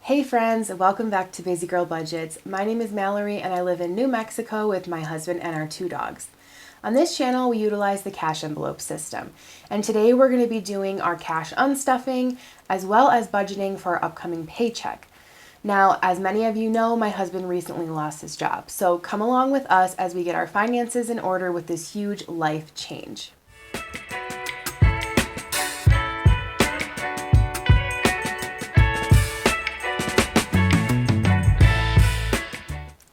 Hey friends, welcome back to BusyGirlBudgets. My name is Mallory and I live in New Mexico with my husband and our 2 dogs. On this channel, we utilize the cash envelope system. And today we're going to be doing our cash unstuffing as well as budgeting for our upcoming paycheck. Now, as many of you know, my husband recently lost his job. So come along with us as we get our finances in order with this huge life change.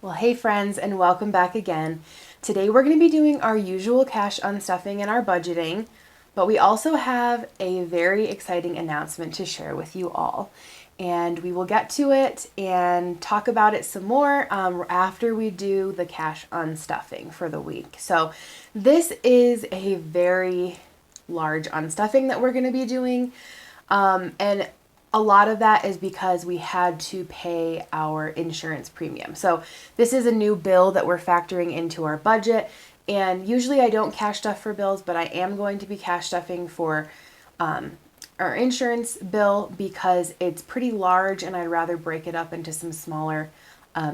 Well, hey friends, and welcome back again. Today we're going to be doing our usual cash unstuffing and our budgeting, but we also have a very exciting announcement to share with you all. And we will get to it and talk about it some more after we do the cash unstuffing for the week. So this is a very large unstuffing that we're going to be doing. And a lot of that is because we had to pay our insurance premium. So this is a new bill that we're factoring into our budget. And usually I don't cash stuff for bills, but I am going to be cash stuffing for our insurance bill because it's pretty large and I'd rather break it up into some smaller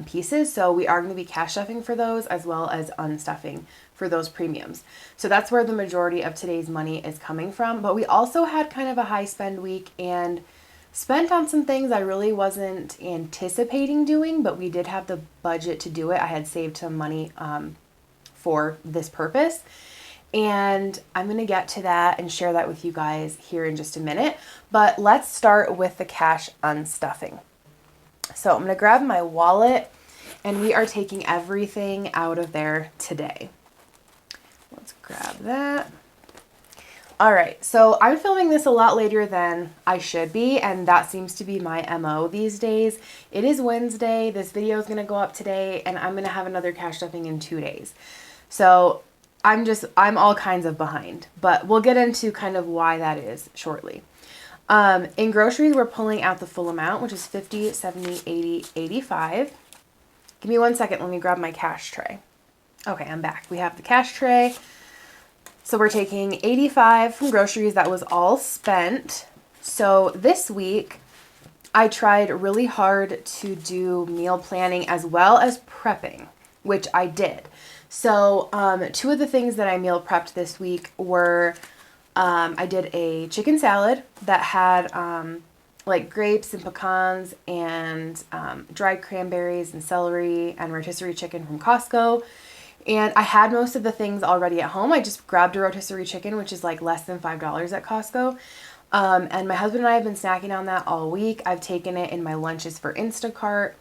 pieces. So we are going to be cash stuffing for those as well as unstuffing for those premiums. So that's where the majority of today's money is coming from. But we also had kind of a high spend week and spent on some things I really wasn't anticipating doing, but we did have the budget to do it. I had saved some money for this purpose. And I'm going to get to that and share that with you guys here in just a minute. But let's start with the cash unstuffing. So I'm going to grab my wallet and we are taking everything out of there today. Let's grab that. All right, so I'm filming this a lot later than I should be, and that seems to be my MO these days. It is Wednesday, this video is gonna go up today, and I'm gonna have another cash stuffing in 2 days. So I'm all kinds of behind, but we'll get into kind of why that is shortly. In groceries, we're pulling out the full amount, which is 50, 70, 80, 85. Give me 1 second, let me grab my cash tray. Okay, I'm back. We have the cash tray. So we're taking 85 from groceries. That was all spent. So this week, I tried really hard to do meal planning as well as prepping, which I did. So 2 of the things that I meal prepped this week were, I did a chicken salad that had like grapes and pecans and dried cranberries and celery and rotisserie chicken from Costco. And I had most of the things already at home. I just grabbed a rotisserie chicken, which is like less than $5 at Costco. And my husband and I have been snacking on that all week. I've taken it in my lunches for Instacart.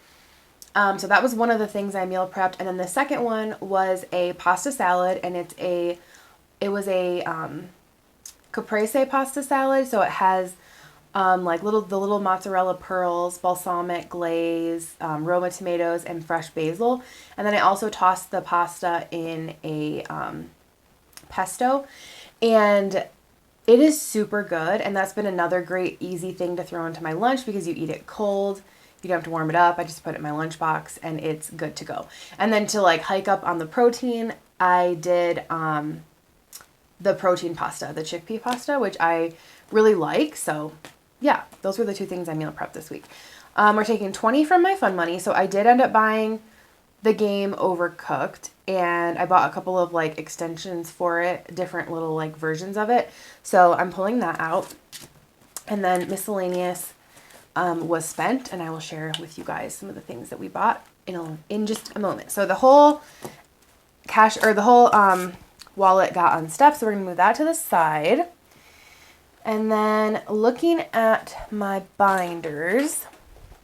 So that was one of the things I meal prepped. And then the second one was a pasta salad, and it was a caprese pasta salad. So it has like the little mozzarella pearls, balsamic glaze, Roma tomatoes, and fresh basil. And then I also tossed the pasta in a pesto. And it is super good. And that's been another great easy thing to throw into my lunch because you eat it cold. You don't have to warm it up. I just put it in my lunchbox and it's good to go. And then to like hike up on the protein, I did the protein pasta, the chickpea pasta, which I really like. So yeah, those were the 2 things I meal prepped this week. We're taking 20 from my fun money. So I did end up buying the game Overcooked, and I bought a couple of like extensions for it, different little like versions of it. So I'm pulling that out. And then miscellaneous was spent, and I will share with you guys some of the things that we bought in just a moment. So the whole cash or the whole wallet got unstuffed. So we're gonna move that to the side. And then looking at my binders,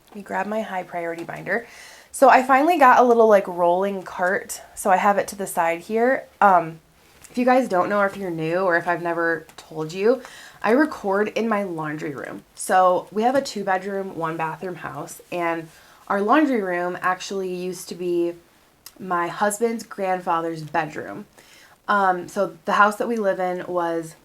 let me grab my high priority binder. So I finally got a little like rolling cart. So I have it to the side here. If you guys don't know, or if you're new, or if I've never told you, I record in my laundry room. So we have a 2-bedroom, 1-bathroom house, and our laundry room actually used to be my husband's grandfather's bedroom. So the house that we live in was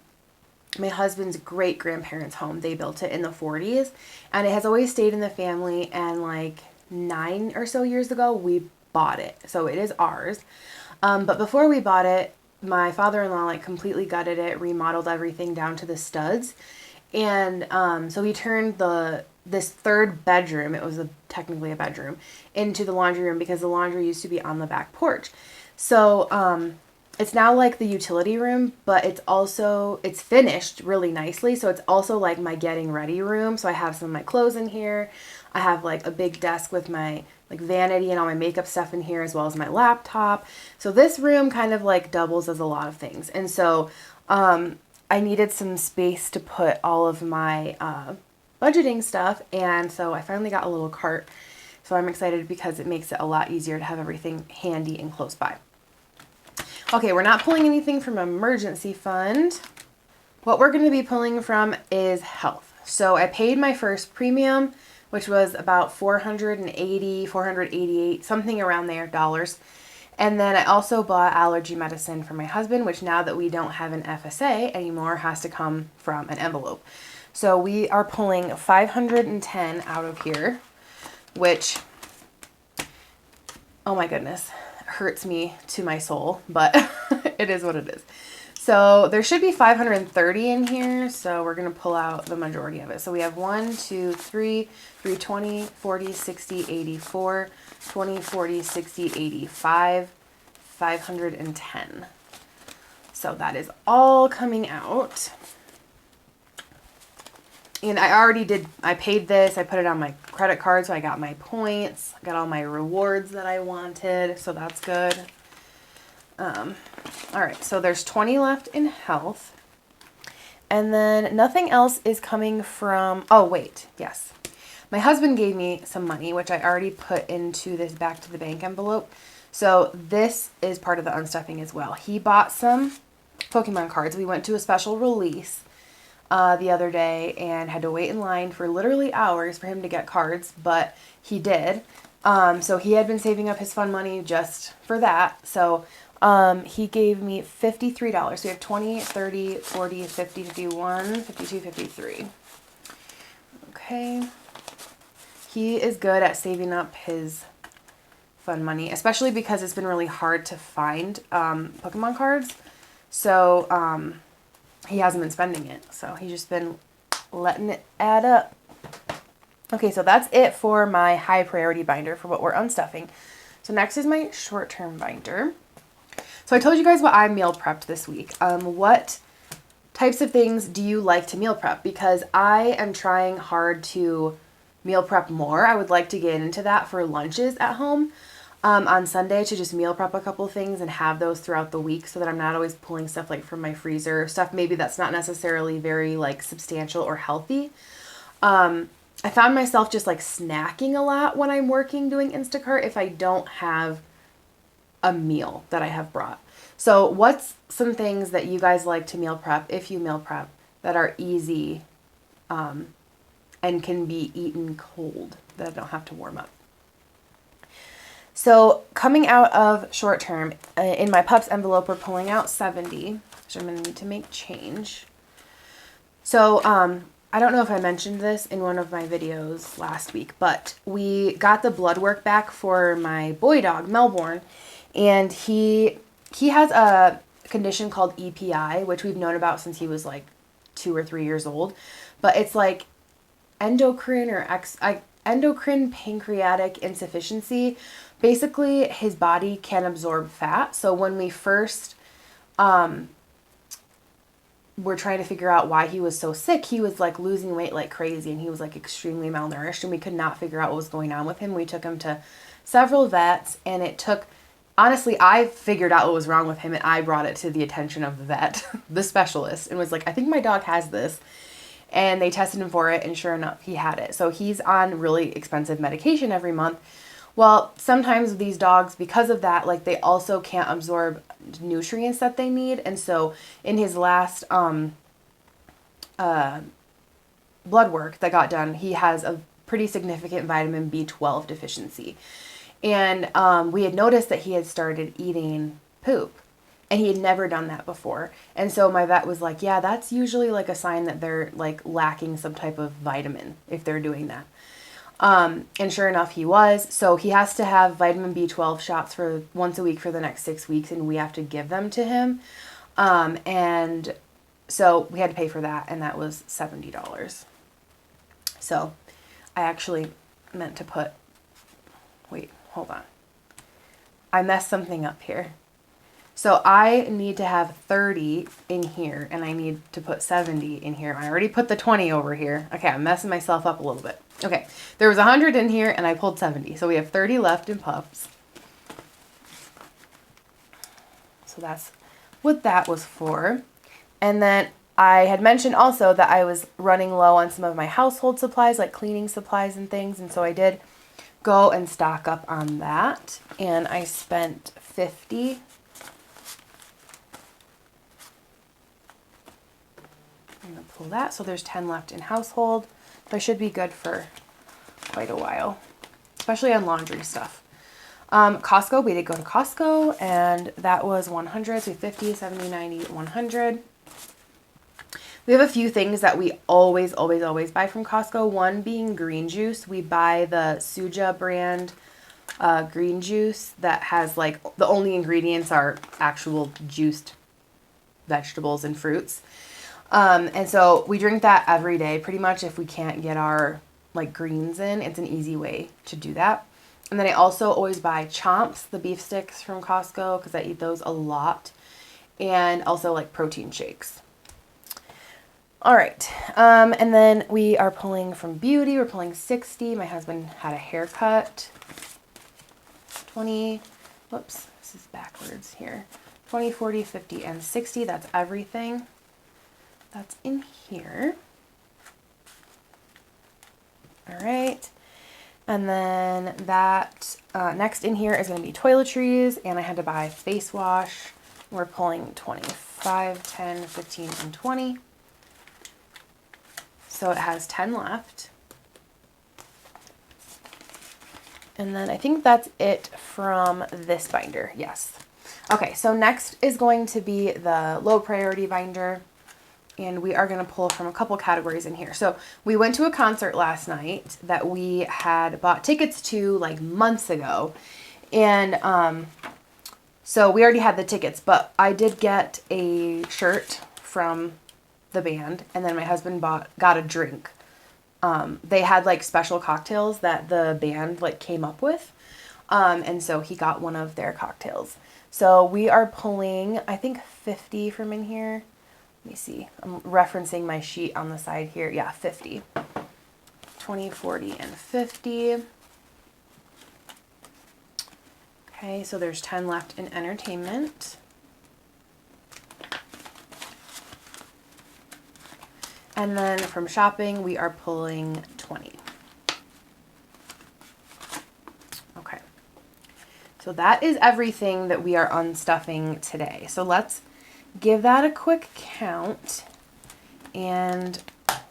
my husband's great-grandparents' home. They built it in the 40s, and it has always stayed in the family, and like 9 or so years ago, we bought it. So it is ours. But before we bought it, my father-in-law like completely gutted it, remodeled everything down to the studs. And so he turned the this third bedroom, it was technically a bedroom, into the laundry room because the laundry used to be on the back porch. So it's now like the utility room, but it's finished really nicely. So it's also like my getting ready room. So I have some of my clothes in here. I have like a big desk with my like vanity and all my makeup stuff in here, as well as my laptop. So this room kind of like doubles as a lot of things. And so I needed some space to put all of my budgeting stuff. And so I finally got a little cart. So I'm excited because it makes it a lot easier to have everything handy and close by. Okay, we're not pulling anything from emergency fund. What we're going to be pulling from is health. So I paid my first premium, which was about $480, $488, something around there, dollars. And then I also bought allergy medicine for my husband, which now that we don't have an FSA anymore has to come from an envelope. So we are pulling 510 out of here, which, oh my goodness, hurts me to my soul, but it is what it is. So there should be 530 in here, so we're going to pull out the majority of it. So we have 1, 2, 3, 320, 40, 60, 84, 20, 40, 60, 85, 510. So that is all coming out. And I paid this, I put it on my credit card, so I got my points, I got all my rewards that I wanted, so that's good. All right, so there's 20 left in health. And then nothing else is coming from, oh wait, yes. My husband gave me some money, which I already put into this back to the bank envelope. So this is part of the unstuffing as well. He bought some Pokemon cards. We went to a special release the other day and had to wait in line for literally hours for him to get cards, but he did. So he had been saving up his fun money just for that. So he gave me $53. So we have 20, 30, 40, 50, 51, 52, 53. Okay. He is good at saving up his fun money, especially because it's been really hard to find Pokemon cards. So he hasn't been spending it. So he's just been letting it add up. Okay, so that's it for my high priority binder for what we're unstuffing. So next is my short-term binder. So I told you guys what I meal prepped this week. What types of things do you like to meal prep? Because I am trying hard to meal prep more. I would like to get into that for lunches at home on Sunday, to just meal prep a couple things and have those throughout the week so that I'm not always pulling stuff like from my freezer, stuff maybe that's not necessarily very like substantial or healthy. I found myself just like snacking a lot when I'm working doing Instacart if I don't have a meal that I have brought. So what's some things that you guys like to meal prep, if you meal prep, that are easy and can be eaten cold, that I don't have to warm up? So coming out of short term, in my pups envelope, we're pulling out 70, which I'm going to need to make change. So I don't know if I mentioned this in one of my videos last week, but we got the blood work back for my boy dog, Melbourne, and he has a condition called EPI, which we've known about since he was like 2 or 3 years old, but it's like endocrine pancreatic insufficiency. Basically, his body can absorb fat. So when we first were trying to figure out why he was so sick, he was like losing weight like crazy, and he was like extremely malnourished, and we could not figure out what was going on with him. We took him to several vets, and it took, honestly, I figured out what was wrong with him, and I brought it to the attention of the vet, the specialist, and was like, I think my dog has this. And they tested him for it, and sure enough, he had it. So he's on really expensive medication every month. Well, sometimes these dogs, because of that, like they also can't absorb nutrients that they need. And so in his last blood work that got done, he has a pretty significant vitamin B12 deficiency. And we had noticed that he had started eating poop. And he had never done that before. And so my vet was like, yeah, that's usually like a sign that they're like lacking some type of vitamin if they're doing that. And sure enough, he was. So he has to have vitamin B12 shots for once a week for the next 6 weeks, and we have to give them to him. And so we had to pay for that, and that was $70. So I actually meant to put, wait, hold on. I messed something up here. So I need to have 30 in here, and I need to put 70 in here. I already put the 20 over here. Okay, I'm messing myself up a little bit. Okay, there was 100 in here, and I pulled 70. So we have 30 left in puffs. So that's what that was for. And then I had mentioned also that I was running low on some of my household supplies, like cleaning supplies and things. And so I did go and stock up on that. And I spent 50. I'm going to pull that. So there's 10 left in household. So I should be good for quite a while, especially on laundry stuff. Costco, we did go to Costco, and that was 100, so 50, 70, 90, 100. We have a few things that we always buy from Costco. One being green juice. We buy the Suja brand green juice that has like, the only ingredients are actual juiced vegetables and fruits. And so we drink that every day pretty much if we can't get our like greens in. It's an easy way to do that. And then I also always buy Chomps, the beef sticks from Costco, because I eat those a lot. And also like protein shakes. All right. And then we are pulling from beauty. We're pulling 60. My husband had a haircut. 20. Whoops. This is backwards here. 20, 40, 50, and 60. That's everything that's in here. All right. And then that next in here is going to be toiletries, and I had to buy face wash. We're pulling 25, 10, 15, and 20. So it has 10 left. And then I think that's it from this binder. Yes. Okay, so next is going to be the low priority binder. And we are going to pull from a couple categories in here. So we went to a concert last night that we had bought tickets to like months ago. And so we already had the tickets, but I did get a shirt from the band. And then my husband got a drink. They had like special cocktails that the band like came up with. And so he got one of their cocktails. So we are pulling, I think 50 from in here. Let me see. I'm referencing my sheet on the side here. Yeah, 50. 20, 40, and 50. Okay, so there's 10 left in entertainment. And then from shopping, we are pulling 20. Okay. So that is everything that we are unstuffing today. So let's give that a quick count and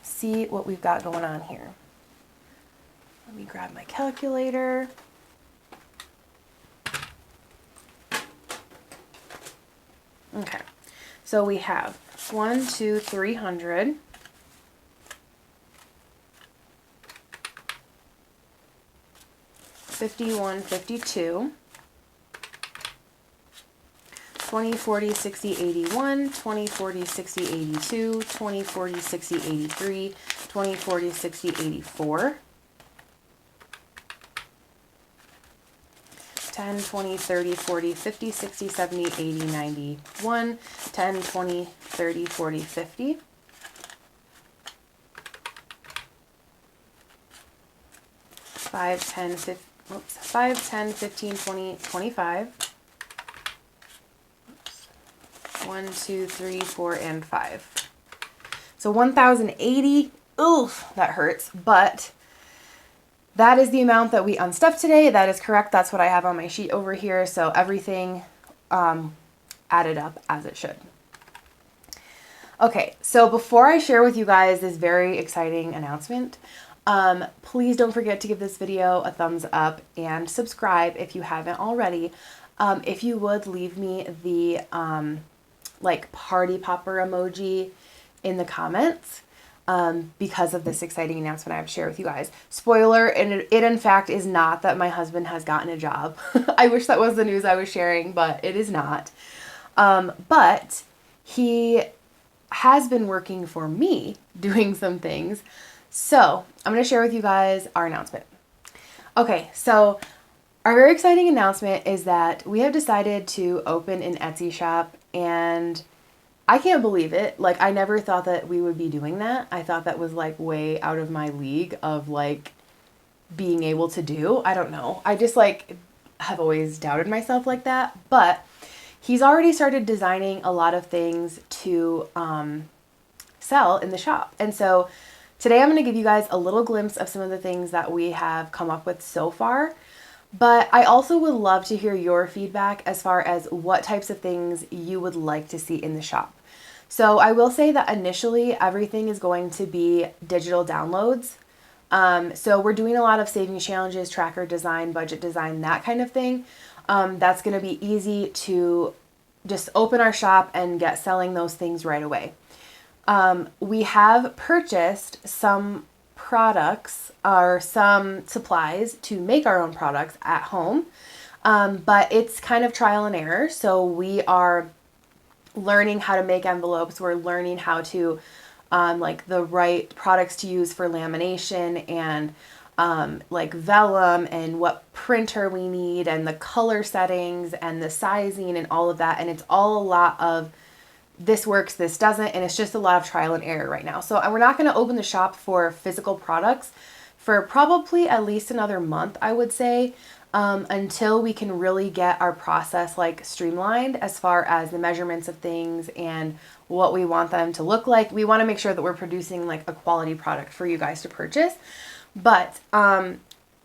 see what we've got going on here. Let me grab my calculator. Okay, so we have 300. 51, 52. 20, 40, 60, 81, 20, 40, 60, 82, 20, 40, 60, 83, 20, 40, 60, 84, 10, 20, 30, 40, 50, 60, 70, 80, 91, 10, 20, 30, 40, 50, 5, 10, 15, 20, 25. 1, 2, 3, 4, and 5. So 1,080. Oof, that hurts. But that is the amount that we unstuffed today. That is correct. That's what I have on my sheet over here. So everything added up as it should. Okay, so before I share with you guys this very exciting announcement, please don't forget to give this video a thumbs up and subscribe if you haven't already. If you would leave me the like party popper emoji in the comments because of this exciting announcement I have to share with you guys. Spoiler, and it in fact is not that my husband has gotten a job. I wish that was the news I was sharing, but it is not. But he has been working for me doing some things. So I'm going to share with you guys our announcement. Okay, so our very exciting announcement is that we have decided to open an Etsy shop, and I can't believe it. Like, I never thought that we would be doing that. I thought that was like way out of my league of like being able to do. I don't know. I just like have always doubted myself like that. But he's already started designing a lot of things to sell in the shop. And so today I'm going to give you guys a little glimpse of some of the things that we have come up with so far. But I also would love to hear your feedback as far as what types of things you would like to see in the shop. So I will say that initially everything is going to be digital downloads. So we're doing a lot of savings challenges, tracker design, budget design, that kind of thing. That's going to be easy to just open our shop and get selling those things right away. We have purchased some products or some supplies to make our own products at home. But it's kind of trial and error. So we are learning how to make envelopes. We're learning how to like the right products to use for lamination and like vellum and what printer we need and the color settings and the sizing and all of that. And it's all a lot of this works, this doesn't, and it's just a lot of trial and error right now. So we're not going to open the shop for physical products for probably at least another month, I would say, until we can really get our process like streamlined as far as the measurements of things and what we want them to look like. We want to make sure that we're producing like a quality product for you guys to purchase. But I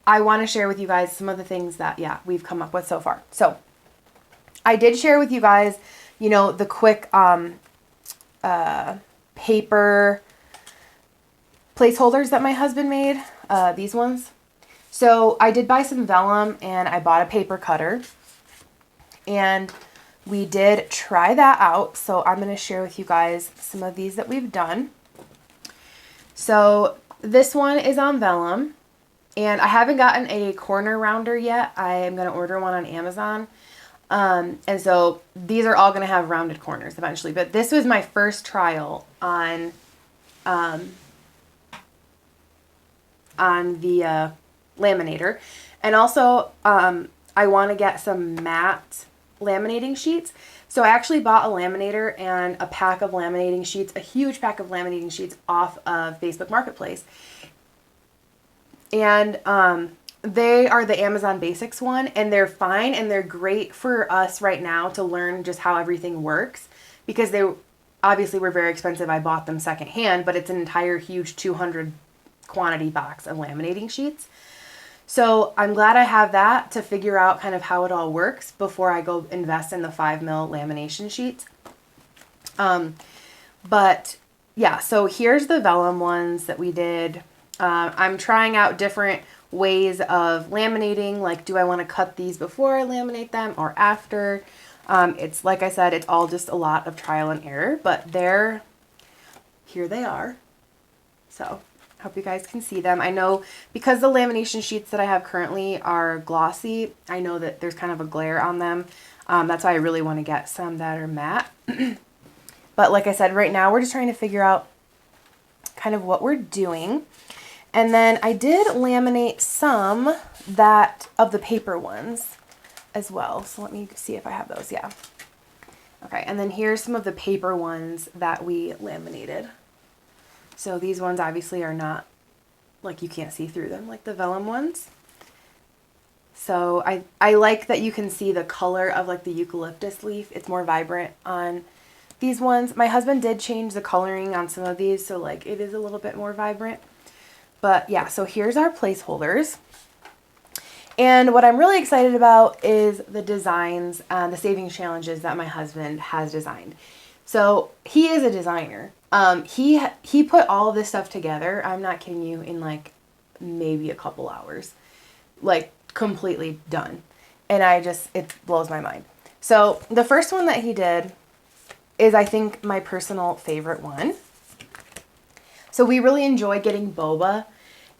want to share with you guys some of the things that, we've come up with so far. So I did share with you guys, you know, the quick paper placeholders that my husband made, these ones. So I did buy some vellum and I bought a paper cutter, and we did try that out. So I'm going to share with you guys some of these that we've done. So this one is on vellum, and I haven't gotten a corner rounder yet. I am going to order one on Amazon. And so these are all going to have rounded corners eventually, but this was my first trial on the laminator. And also, I want to get some matte laminating sheets. So I actually bought a laminator and a pack of laminating sheets, a huge pack of laminating sheets off of Facebook Marketplace. And, they are the Amazon Basics one, and they're fine, and they're great for us right now to learn just how everything works, because they obviously were very expensive. I bought them secondhand, but it's an entire huge 200 quantity box of laminating sheets. So I'm glad I have that to figure out kind of how it all works before I go invest in the 5mm lamination sheets. But yeah, so here's the vellum ones that we did. I'm trying out different ways of laminating. Like, do I want to cut these before I laminate them or after? It's like I said, it's all just a lot of trial and error, but here they are. So I hope you guys can see them. I know because the lamination sheets that I have currently are glossy, I know that there's kind of a glare on them. That's why I really want to get some that are matte. But like I said, right now we're just trying to figure out kind of what we're doing. And then I did laminate some of the paper ones as well. So let me see if I have those. Yeah. Okay. And then here's some of the paper ones that we laminated. So these ones obviously are not, like, you can't see through them like the vellum ones. So I like that you can see the color of like the eucalyptus leaf. It's more vibrant on these ones. My husband did change the coloring on some of these, so like it is a little bit more vibrant. But yeah, so here's our placeholders. And what I'm really excited about is the designs, the savings challenges that my husband has designed. So he is a designer. He put all of this stuff together, I'm not kidding you, in like maybe a couple hours. Like completely done. And it blows my mind. So the first one that he did is, I think, my personal favorite one. So we really enjoy getting boba,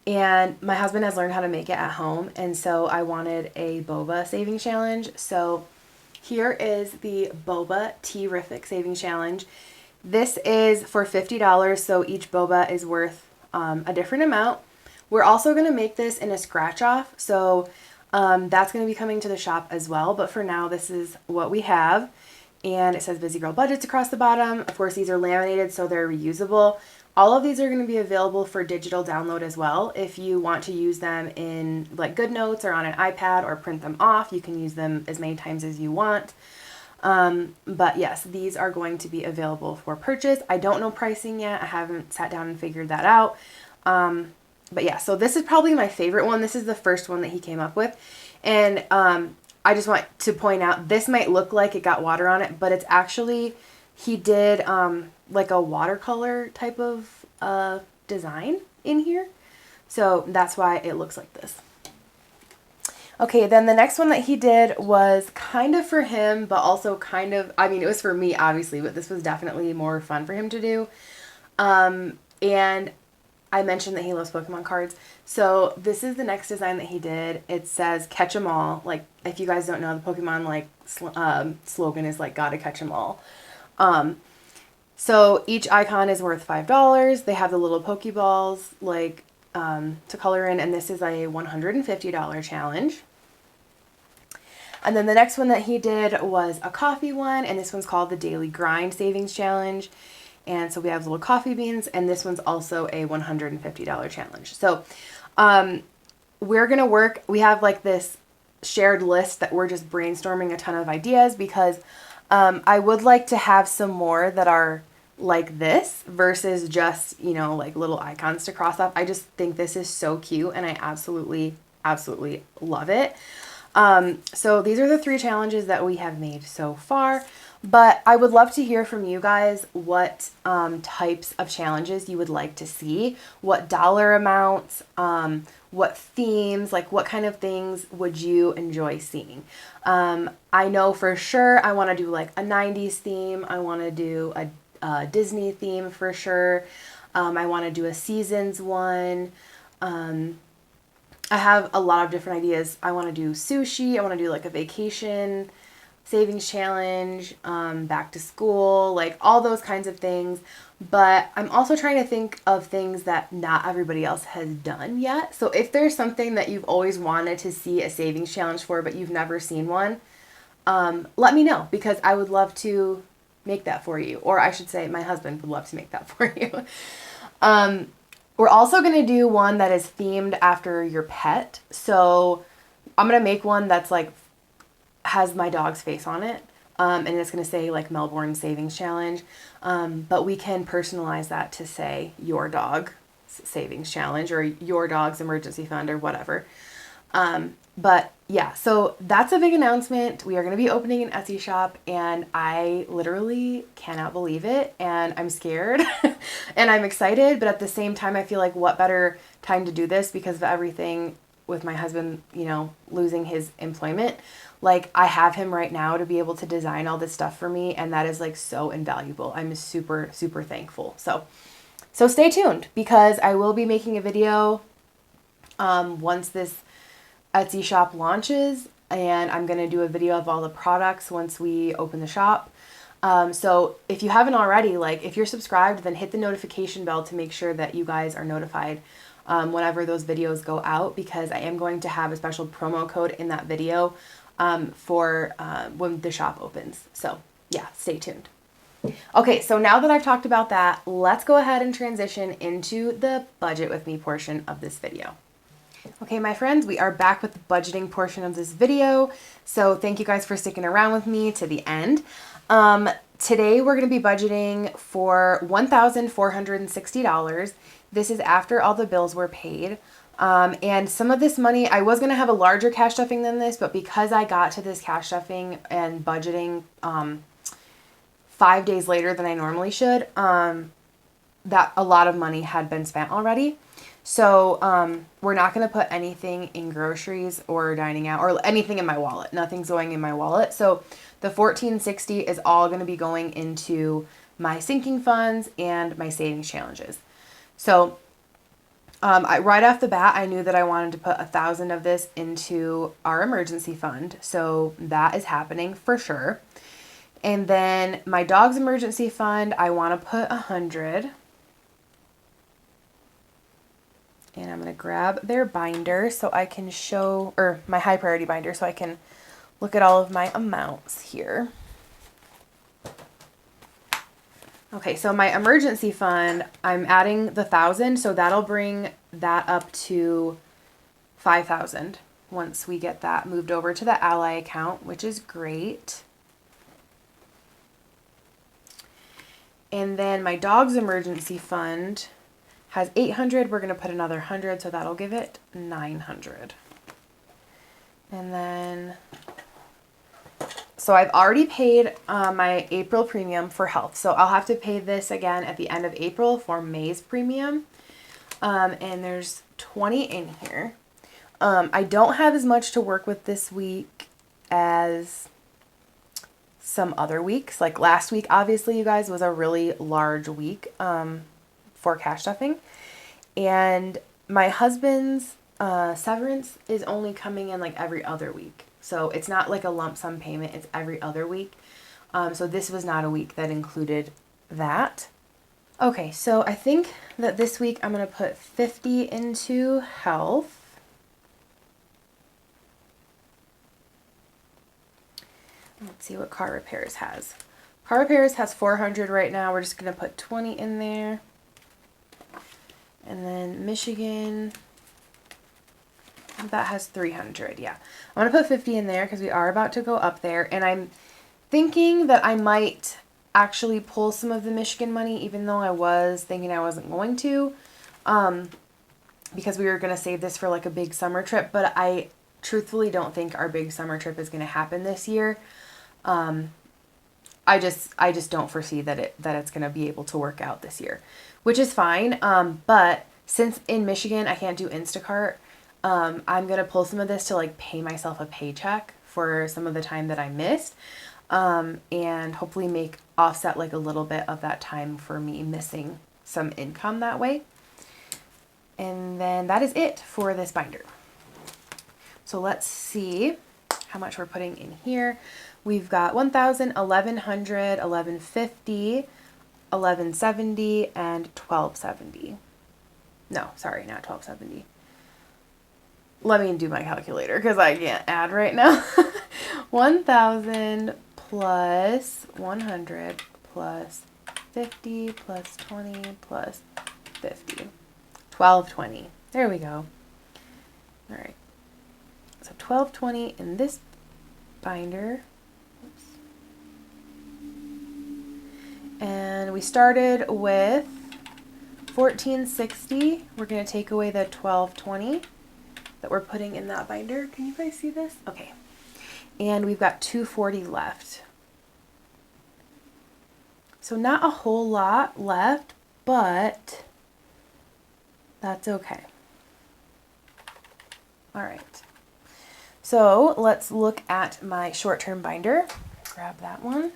and my husband has learned how to make it at home, and so I wanted a boba saving challenge. So here is the boba Terrific saving challenge. This is for $50, so each boba is worth a different amount. We're also going to make this in a scratch off. So that's going to be coming to the shop as well. But for now, this is what we have. And it says Busy Girl Budgets across the bottom. Of course, these are laminated, so they're reusable. All of these are going to be available for digital download as well. If you want to use them in like GoodNotes or on an iPad or print them off, you can use them as many times as you want. But yes, these are going to be available for purchase. I don't know pricing yet. I haven't sat down and figured that out. But yeah, so this is probably my favorite one. This is the first one that he came up with. And I just want to point out, this might look like it got water on it, but it's actually, he did like a watercolor type of design in here. So that's why it looks like this. Okay, then the next one that he did was kind of for him, but also kind of, I mean, it was for me, obviously, but this was definitely more fun for him to do. And I mentioned that he loves Pokemon cards. So this is the next design that he did. It says catch 'em all. Like, if you guys don't know, the Pokemon like slogan is like gotta catch 'em all. So each icon is worth $5. They have the little Pokeballs like to color in, and this is a $150 challenge. And then the next one that he did was a coffee one, and this one's called the Daily Grind Savings Challenge. And so we have little coffee beans, and this one's also a $150 challenge. So we're going to work, we have like this shared list that we're just brainstorming a ton of ideas, because I would like to have some more that are like this versus just, you know, like little icons to cross off. I just think this is so cute, and I absolutely, absolutely love it. So these are the 3 challenges that we have made so far. But I would love to hear from you guys what types of challenges you would like to see, what dollar amounts, what themes, like what kind of things would you enjoy seeing. I know for sure I want to do like a 90s theme. I want to do a Disney theme for sure. I want to do a seasons one. I have a lot of different ideas. I want to do sushi. I want to do like a vacation savings challenge, back to school, like all those kinds of things. But I'm also trying to think of things that not everybody else has done yet. So if there's something that you've always wanted to see a savings challenge for, but you've never seen one, let me know, because I would love to make that for you. Or I should say my husband would love to make that for you. We're also going to do one that is themed after your pet. So I'm going to make one that's like has my dog's face on it. And it's going to say like Melbourne Savings Challenge. But we can personalize that to say your dog savings challenge or your dog's emergency fund or whatever. But yeah, so that's a big announcement. We are going to be opening an Etsy shop, and I literally cannot believe it. And I'm scared and I'm excited, but at the same time, I feel like what better time to do this because of everything with my husband, you know, losing his employment. Like, I have him right now to be able to design all this stuff for me, and that is like so invaluable. I'm super, super thankful. So stay tuned, because I will be making a video once this Etsy shop launches, and I'm going to do a video of all the products once we open the shop. So if you haven't already, like if you're subscribed, then hit the notification bell to make sure that you guys are notified whenever those videos go out, because I am going to have a special promo code in that video for when the shop opens. So yeah, stay tuned. Okay, so now that I've talked about that, let's go ahead and transition into the budget with me portion of this video. Okay, my friends, we are back with the budgeting portion of this video. So thank you guys for sticking around with me to the end. Today we're going to be budgeting for $1,460. This is after all the bills were paid. And some of this money, I was going to have a larger cash stuffing than this, but because I got to this cash stuffing and budgeting 5 days later than I normally should, that a lot of money had been spent already. So we're not going to put anything in groceries or dining out or anything in my wallet. Nothing's going in my wallet. So the $1,460 is all going to be going into my sinking funds and my savings challenges. So right off the bat, I knew that I wanted to put 1,000 of this into our emergency fund. So that is happening for sure. And then my dog's emergency fund, I want to put 100. And I'm going to grab their binder so I can show, or my high priority binder, so I can look at all of my amounts here. Okay, so my emergency fund, I'm adding the 1,000, so that'll bring that up to 5,000 once we get that moved over to the Ally account, which is great. And then my dog's emergency fund has 800. We're going to put another 100, so that'll give it 900. And then, so I've already paid my April premium for health. So I'll have to pay this again at the end of April for May's premium. And there's 20 in here. I don't have as much to work with this week as some other weeks. Like last week, obviously, you guys, was a really large week for cash stuffing. And my husband's severance is only coming in like every other week. So it's not like a lump sum payment. It's every other week. So this was not a week that included that. Okay, so I think that this week I'm going to put 50 into health. Let's see what car repairs has. Car repairs has 400 right now. We're just going to put 20 in there. And then Michigan, that has 300. Yeah, I'm going to put 50 in there because we are about to go up there. And I'm thinking that I might actually pull some of the Michigan money, even though I was thinking I wasn't going to, because we were going to save this for like a big summer trip. But I truthfully don't think our big summer trip is going to happen this year. I just don't foresee that it's going to be able to work out this year, which is fine. But since in Michigan I can't do Instacart, I'm going to pull some of this to like pay myself a paycheck for some of the time that I missed, and hopefully offset like a little bit of that time for me missing some income that way. And then that is it for this binder. So let's see how much we're putting in here. We've got 1,000, 1,100, 1,150, 1,170, and 1,270. No, sorry, not 1,270. Let me do my calculator because I can't add right now. 1,000 plus 100 plus 50 plus 20 plus 50. 1,220. There we go. All right. So 1,220 in this binder. Oops. And we started with 1,460. We're going to take away the 1,220 that we're putting in that binder. Can you guys see this? Okay. And we've got 240 left. So not a whole lot left, but that's okay. All right. So let's look at my short-term binder. Grab that one.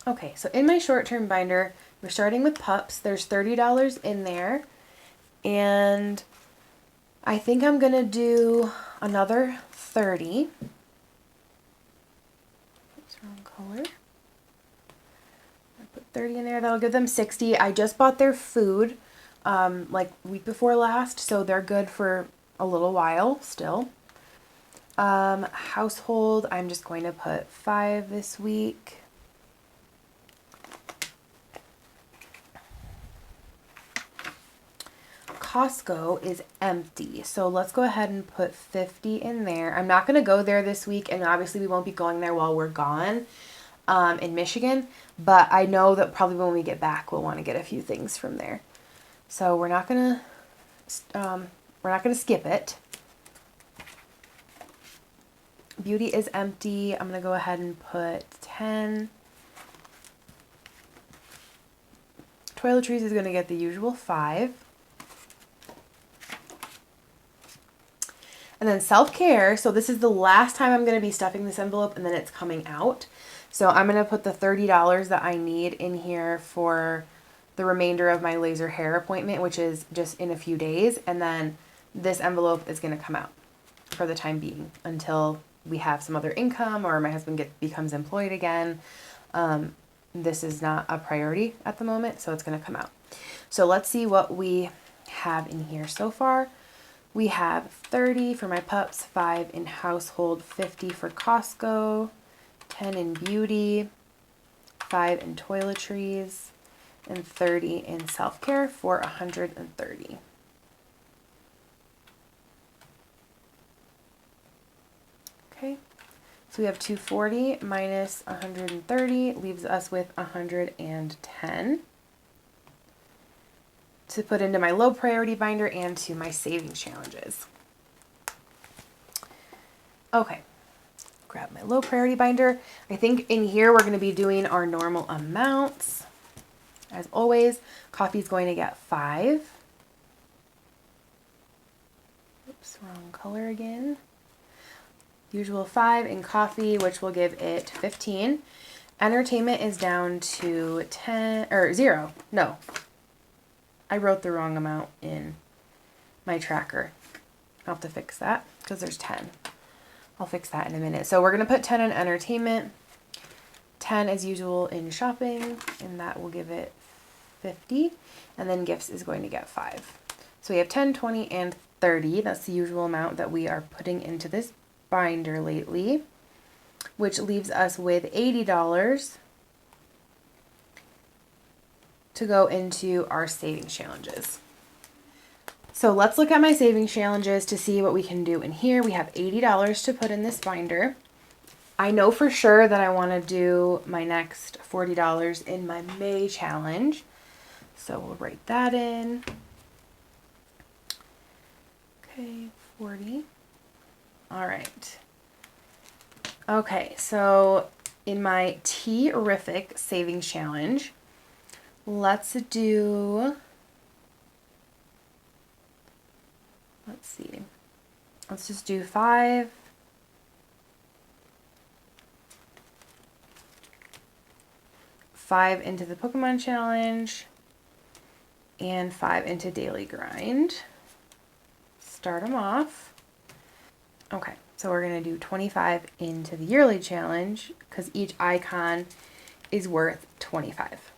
Okay, so in my short-term binder, we're starting with pups. There's $30 in there. And I think I'm going to do another 30. Oops, wrong color. I put 30 in there. That'll give them 60. I just bought their food like week before last, so they're good for a little while still. Household, I'm just going to put 5 this week. Costco is empty, so let's go ahead and put 50 in there. I'm not going to go there this week, and obviously we won't be going there while we're gone in Michigan, but I know that probably when we get back we'll want to get a few things from there. So we're not going to skip it. Beauty is empty. I'm going to go ahead and put 10. Toiletries is going to get the usual 5. And then self-care, so this is the last time I'm going to be stuffing this envelope, and then it's coming out. So I'm going to put the $30 that I need in here for the remainder of my laser hair appointment, which is just in a few days. And then this envelope is going to come out for the time being until we have some other income or my husband becomes employed again. This is not a priority at the moment, so it's going to come out. So let's see what we have in here so far. We have 30 for my pups, 5 in household, 50 for Costco, 10 in beauty, 5 in toiletries, and 30 in self-care for 130. Okay, so we have 240 minus 130 leaves us with 110 to put into my low priority binder and to my savings challenges. Okay, grab my low priority binder. I think in here we're going to be doing our normal amounts. As always, coffee is going to get 5. Oops, wrong color again. Usual 5 in coffee, which will give it 15. Entertainment is down to 10 or 0. No, I wrote the wrong amount in my tracker. I'll have to fix that because there's 10. I'll fix that in a minute. So we're going to put 10 in entertainment, 10 as usual in shopping, and that will give it 50. And then gifts is going to get 5. So we have 10, 20, and 30. That's the usual amount that we are putting into this binder lately, which leaves us with $80 to go into our savings challenges. So let's look at my savings challenges to see what we can do in here. We have $80 to put in this binder. I know for sure that I want to do my next $40 in my May challenge. So we'll write that in. Okay, 40. All right. Okay, so in my Terrific savings challenge, let's see. Let's just do 5. $5 into the Pokemon challenge and 5 into daily grind. Start them off. Okay, so we're going to do 25 into the yearly challenge because each icon is worth 25.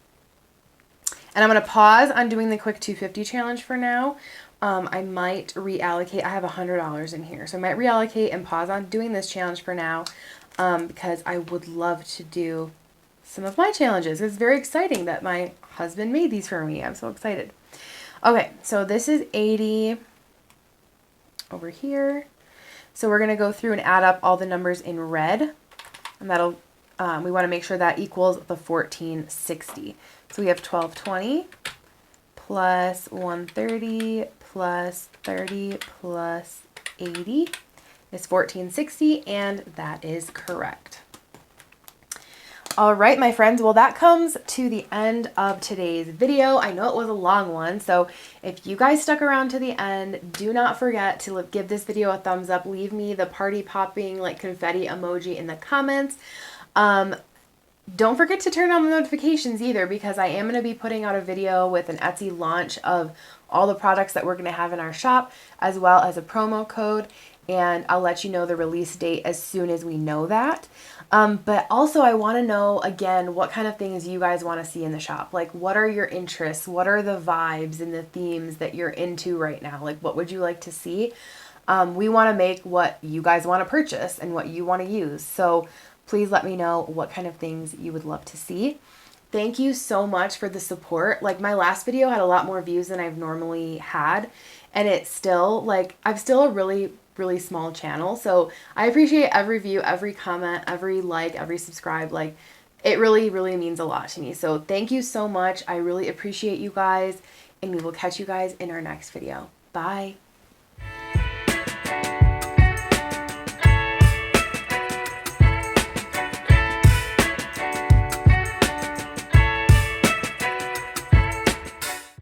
And I'm going to pause on doing the quick 250 challenge for now. I might reallocate. I have $100 in here, so I might reallocate and pause on doing this challenge for now because I would love to do some of my challenges. It's very exciting that my husband made these for me. I'm so excited. Okay, so this is 80 over here. So we're going to go through and add up all the numbers in red, and that'll we want to make sure that equals the 1460. So we have 1220 plus 130 plus 30 plus 80 is 1460, and that is correct. All right, my friends, well, that comes to the end of today's video. I know it was a long one, so if you guys stuck around to the end, do not forget to give this video a thumbs up. Leave me the party popping like confetti emoji in the comments. Don't forget to turn on the notifications either, because I am going to be putting out a video with an Etsy launch of all the products that we're going to have in our shop, as well as a promo code, and I'll let you know the release date as soon as we know that. But also I want to know, again, what kind of things you guys want to see in the shop. Like, what are your interests? What are the vibes and the themes that you're into right now? Like, what would you like to see? We want to make what you guys want to purchase and what you want to use. So please let me know what kind of things you would love to see. Thank you so much for the support. Like, my last video had a lot more views than I've normally had, and it's still, like, I'm still a really small channel. So I appreciate every view, every comment, every like, every subscribe. Like, it really means a lot to me. So thank you so much. I really appreciate you guys, and we will catch you guys in our next video. Bye.